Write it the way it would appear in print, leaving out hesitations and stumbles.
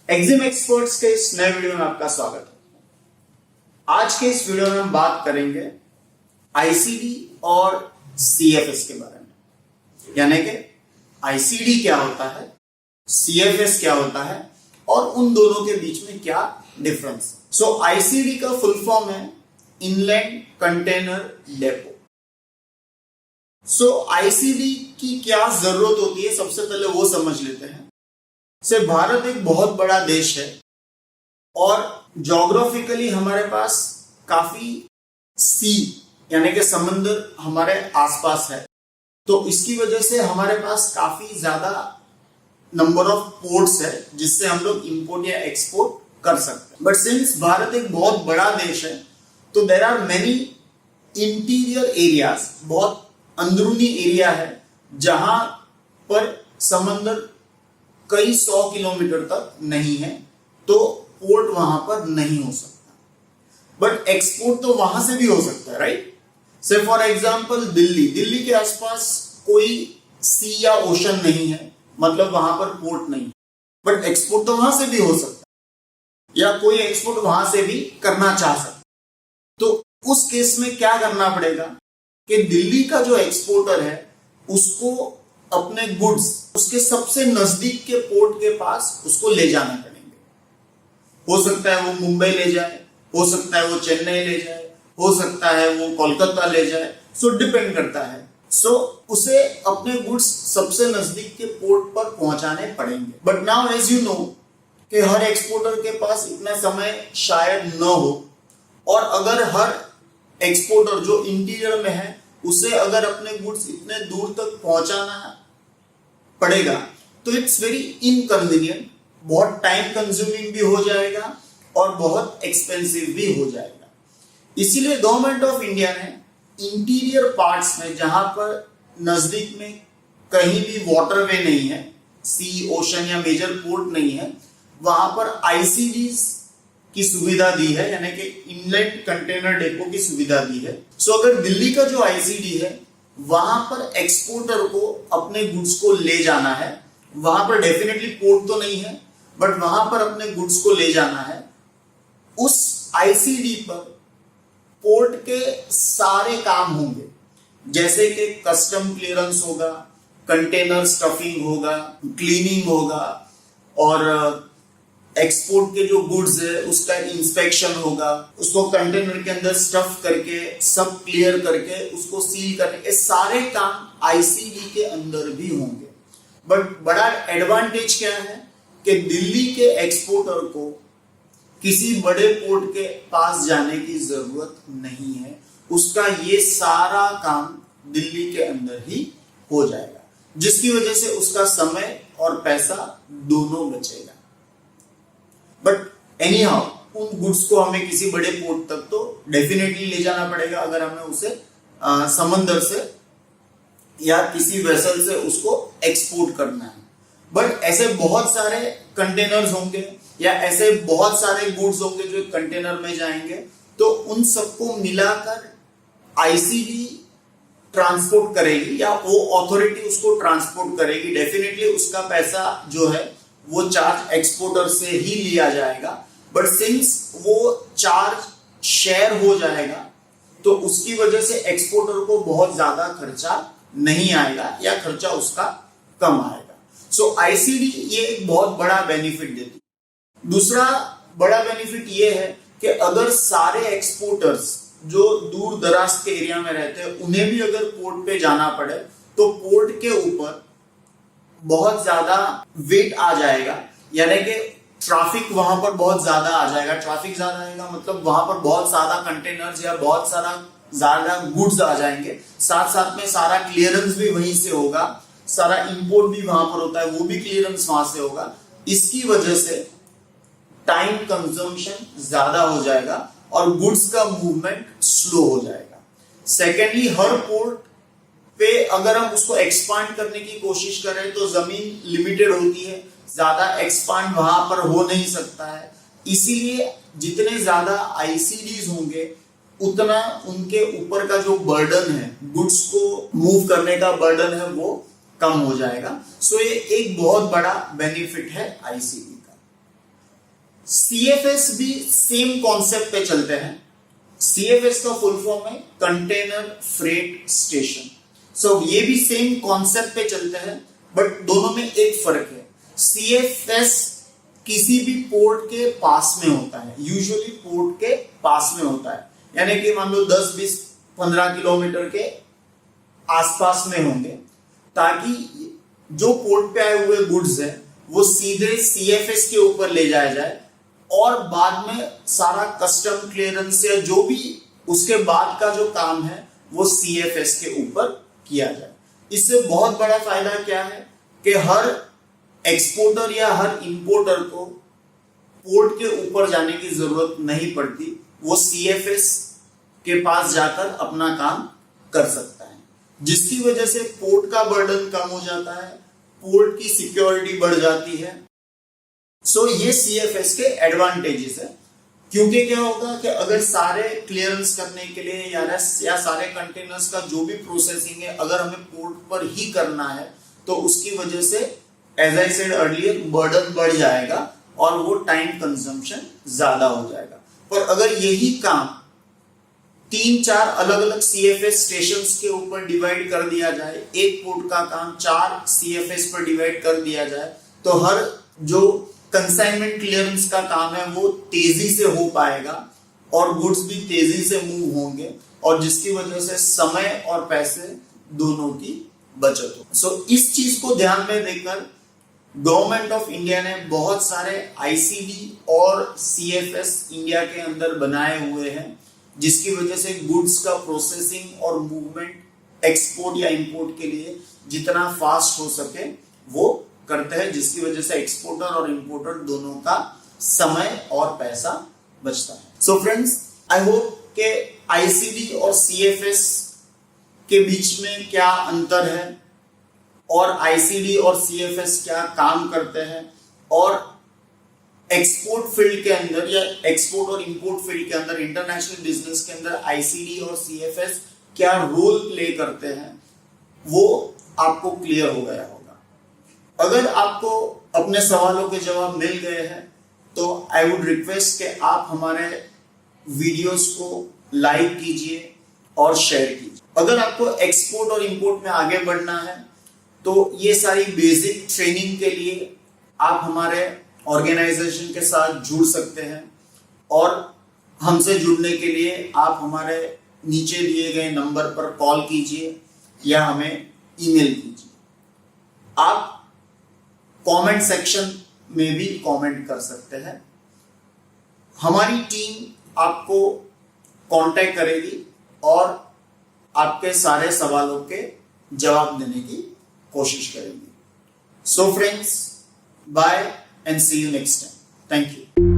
Exim experts के इस नए वीडियो में आपका स्वागत है। आज के इस वीडियो में हम बात करेंगे आईसीडी और सीएफएस के बारे में, यानी कि आईसीडी क्या होता है, सीएफएस क्या होता है और उन दोनों के बीच में क्या डिफरेंस है। सो आईसीडी का फुल फॉर्म है इनलैंड कंटेनर डेपो। सो आईसीडी की क्या जरूरत होती है, सबसे पहले वो समझ लेते हैं। से भारत एक बहुत बड़ा देश है और ज्योग्राफिकली हमारे पास काफी सी यानी कि समंदर हमारे आसपास है, तो इसकी वजह से हमारे पास काफी ज्यादा नंबर ऑफ पोर्ट्स है जिससे हम लोग इंपोर्ट या एक्सपोर्ट कर सकते हैं। बट सिंस भारत एक बहुत बड़ा देश है तो there are many interior areas, बहुत अंदरूनी एरिया है जहां पर समंदर कई 100 किलोमीटर तक नहीं है, तो पोर्ट वहां पर नहीं हो सकता। बट एक्सपोर्ट तो वहां से भी हो सकता है, राइट। से फॉर एग्जांपल दिल्ली के आसपास कोई सी या ओशन नहीं है, मतलब वहां पर पोर्ट नहीं, बट एक्सपोर्ट तो वहां से भी हो सकता है या कोई एक्सपोर्ट वहां से भी करना चाह सकता है। तो उस केस में क्या करना पड़ेगा कि दिल्ली का जो एक्सपोर्टर है उसको अपने गुड्स उसके सबसे नजदीक के पोर्ट के पास उसको ले जाने पड़ेंगे। हो सकता है वो मुंबई ले जाए, हो सकता है वो चेन्नई ले जाए, हो सकता है वो कोलकाता ले जाए, सो डिपेंड करता है। सो उसे अपने गुड्स सबसे नजदीक के पोर्ट पर पहुंचाने पड़ेंगे। But now as you know कि हर एक्सपोर्टर के पास इतना समय शायद न हो, और अगर हर एक्सपोर्टर जो इंटीरियर में है उसे अगर अपने गुड्स इतने दूर तक पहुंचाना पड़ेगा तो इट्स वेरी इनकन्वीनियंट, बहुत टाइम कंज्यूमिंग भी हो जाएगा और बहुत एक्सपेंसिव भी हो जाएगा। इसीलिए गवर्नमेंट ऑफ इंडिया ने इंटीरियर पार्ट्स में, जहां पर नजदीक में कहीं भी वाटरवे नहीं है, सी, ओशन या मेजर पोर्ट नहीं है, वहां पर आईसीडीज की सुविधा दी है, यानी कि इनलैंड कंटेनर डेपो की सुविधा दी है। सो अगर दिल्ली का जो आईसीडी है वहां पर एक्सपोर्टर को अपने गुड्स को ले जाना है, वहां पर डेफिनेटली पोर्ट तो नहीं है बट वहां पर अपने गुड्स को ले जाना है, उस आईसीडी पर पोर्ट के सारे काम होंगे, जैसे कि कस्टम क्लियरेंस होगा, कंटेनर स्टफिंग होगा, क्लीनिंग होगा, और एक्सपोर्ट के जो गुड्स है उसका इंस्पेक्शन होगा, उसको कंटेनर के अंदर स्टफ करके सब क्लियर करके उसको सील करने के सारे काम आईसीडी के अंदर भी होंगे। बट बड़ा एडवांटेज क्या है कि दिल्ली के एक्सपोर्टर को किसी बड़े पोर्ट के पास जाने की जरूरत नहीं है, उसका ये सारा काम दिल्ली के अंदर ही हो जाएगा, जिसकी वजह से उसका समय और पैसा दोनों बचेगा। बट एनी हाउ उन गुड्स को हमें किसी बड़े पोर्ट तक तो डेफिनेटली ले जाना पड़ेगा अगर हमें उसे समंदर से या किसी वेसल से उसको एक्सपोर्ट करना है। बट ऐसे बहुत सारे कंटेनर्स होंगे या ऐसे बहुत सारे गुड्स होंगे जो कंटेनर में जाएंगे, तो उन सबको मिलाकर आईसीडी ट्रांसपोर्ट करेगी या वो अथॉरिटी उसको ट्रांसपोर्ट करेगी। डेफिनेटली उसका पैसा जो है वो चार्ज एक्सपोर्टर से ही लिया जाएगा, बट सिंस वो चार्ज शेयर हो जाएगा तो उसकी वजह से एक्सपोर्टर को बहुत ज्यादा खर्चा नहीं आएगा या खर्चा उसका कम आएगा। सो आईसीडी ये एक बहुत बड़ा बेनिफिट देती है। दूसरा बड़ा बेनिफिट ये है कि अगर सारे एक्सपोर्टर्स जो दूर दराज के एरिया में रहते हैं उन्हें भी अगर पोर्ट पे जाना पड़े तो पोर्ट के ऊपर बहुत ज्यादा वेट आ जाएगा, यानी कि ट्रैफिक वहां पर बहुत ज्यादा आ जाएगा। ट्रैफिक ज्यादा आएगा मतलब वहां पर बहुत ज्यादा कंटेनर्स या बहुत सारा ज्यादा गुड्स आ जाएंगे, साथ साथ में सारा क्लियरेंस भी वहीं से होगा, सारा इंपोर्ट भी वहां पर होता है वो भी क्लियरेंस वहां से होगा। इसकी वजह से टाइम कंजम्पशन ज्यादा हो जाएगा और गुड्स का मूवमेंट स्लो हो जाएगा। सेकेंडली, हर पोर्ट पे अगर हम उसको एक्सपांड करने की कोशिश करें तो जमीन लिमिटेड होती है, ज्यादा एक्सपांड वहां पर हो नहीं सकता है। इसीलिए जितने ज्यादा आईसीडीज होंगे उतना उनके ऊपर का जो बर्डन है, गुड्स को मूव करने का बर्डन है, वो कम हो जाएगा। सो ये एक बहुत बड़ा बेनिफिट है आईसीडी का। CFS भी सेम कॉन्सेप्ट पे चलते हैं। CFS का फुल फॉर्म है कंटेनर फ्रेट स्टेशन। सो ये भी सेम कॉन्सेप्ट पे चलते हैं, बट दोनों में एक फर्क है। CFS किसी भी पोर्ट के पास में होता है, यूजुअली पोर्ट के पास में होता है, यानी कि मान लो 10, 20, 15 किलोमीटर के आसपास में होंगे, ताकि जो पोर्ट पे आए हुए गुड्स है वो सीधे CFS के ऊपर ले जाया जाए और बाद में सारा कस्टम क्लियरेंस या जो भी उसके बाद का जो काम है वो CFS के ऊपर किया जाए। इससे बहुत बड़ा फायदा क्या है कि हर एक्सपोर्टर या हर इंपोर्टर को पोर्ट के ऊपर जाने की जरूरत नहीं पड़ती, वो CFS के पास जाकर अपना काम कर सकता है, जिसकी वजह से पोर्ट का बर्डन कम हो जाता है, पोर्ट की सिक्योरिटी बढ़ जाती है। सो ये CFS के एडवांटेजेस है, क्योंकि क्या होगा कि अगर सारे क्लियरेंस करने के लिए या सारे कंटेनर्स का जो भी प्रोसेसिंग है अगर हमें पोर्ट पर ही करना है, तो उसकी वजह से as I said earlier burden बढ़ जाएगा और वो टाइम कंजम्पशन ज्यादा हो जाएगा। पर अगर यही काम 3-4 अलग अलग CFS स्टेशंस के ऊपर डिवाइड कर दिया जाए, एक पोर्ट का काम 4 CFS पर डिवाइड कर दिया जाए, तो हर जो कंसाइनमेंट क्लियरेंस का काम है वो तेजी से हो पाएगा और गुड्स भी तेजी से मूव होंगे, और जिसकी वजह से समय और पैसे दोनों की बचत हो। सो इस चीज को ध्यान में देकर गवर्नमेंट ऑफ इंडिया ने बहुत सारे ICD और CFS इंडिया के अंदर बनाए हुए हैं, जिसकी वजह से गुड्स का प्रोसेसिंग और मूवमेंट एक्सपोर्ट या इंपोर्ट के लिए जितना फास्ट हो सके वो करते हैं, जिसकी वजह से एक्सपोर्टर और इंपोर्टर दोनों का समय और पैसा बचता है। सो फ्रेंड्स, आई होप कि ICD और CFS के बीच में क्या अंतर है और ICD और CFS क्या काम करते हैं, और एक्सपोर्ट फील्ड के अंदर या एक्सपोर्ट और इंपोर्ट फील्ड के अंदर, इंटरनेशनल बिजनेस के अंदर ICD और CFS क्या रोल प्ले करते हैं, वो आपको क्लियर हो गया होगा। अगर आपको अपने सवालों के जवाब मिल गए हैं तो आई वुड रिक्वेस्ट कि आप हमारे वीडियोस को लाइक कीजिए और शेयर कीजिए। अगर आपको एक्सपोर्ट और इंपोर्ट में आगे बढ़ना है तो ये सारी बेसिक ट्रेनिंग के लिए आप हमारे ऑर्गेनाइजेशन के साथ जुड़ सकते हैं, और हमसे जुड़ने के लिए आप हमारे नीचे दिए गए नंबर पर कॉल कीजिए या हमें ईमेल कीजिए। आप कमेंट सेक्शन में भी कमेंट कर सकते हैं। हमारी टीम आपको कांटेक्ट करेगी और आपके सारे सवालों के जवाब देने की कोशिश करेंगे। So friends, bye and see you next time. Thank you.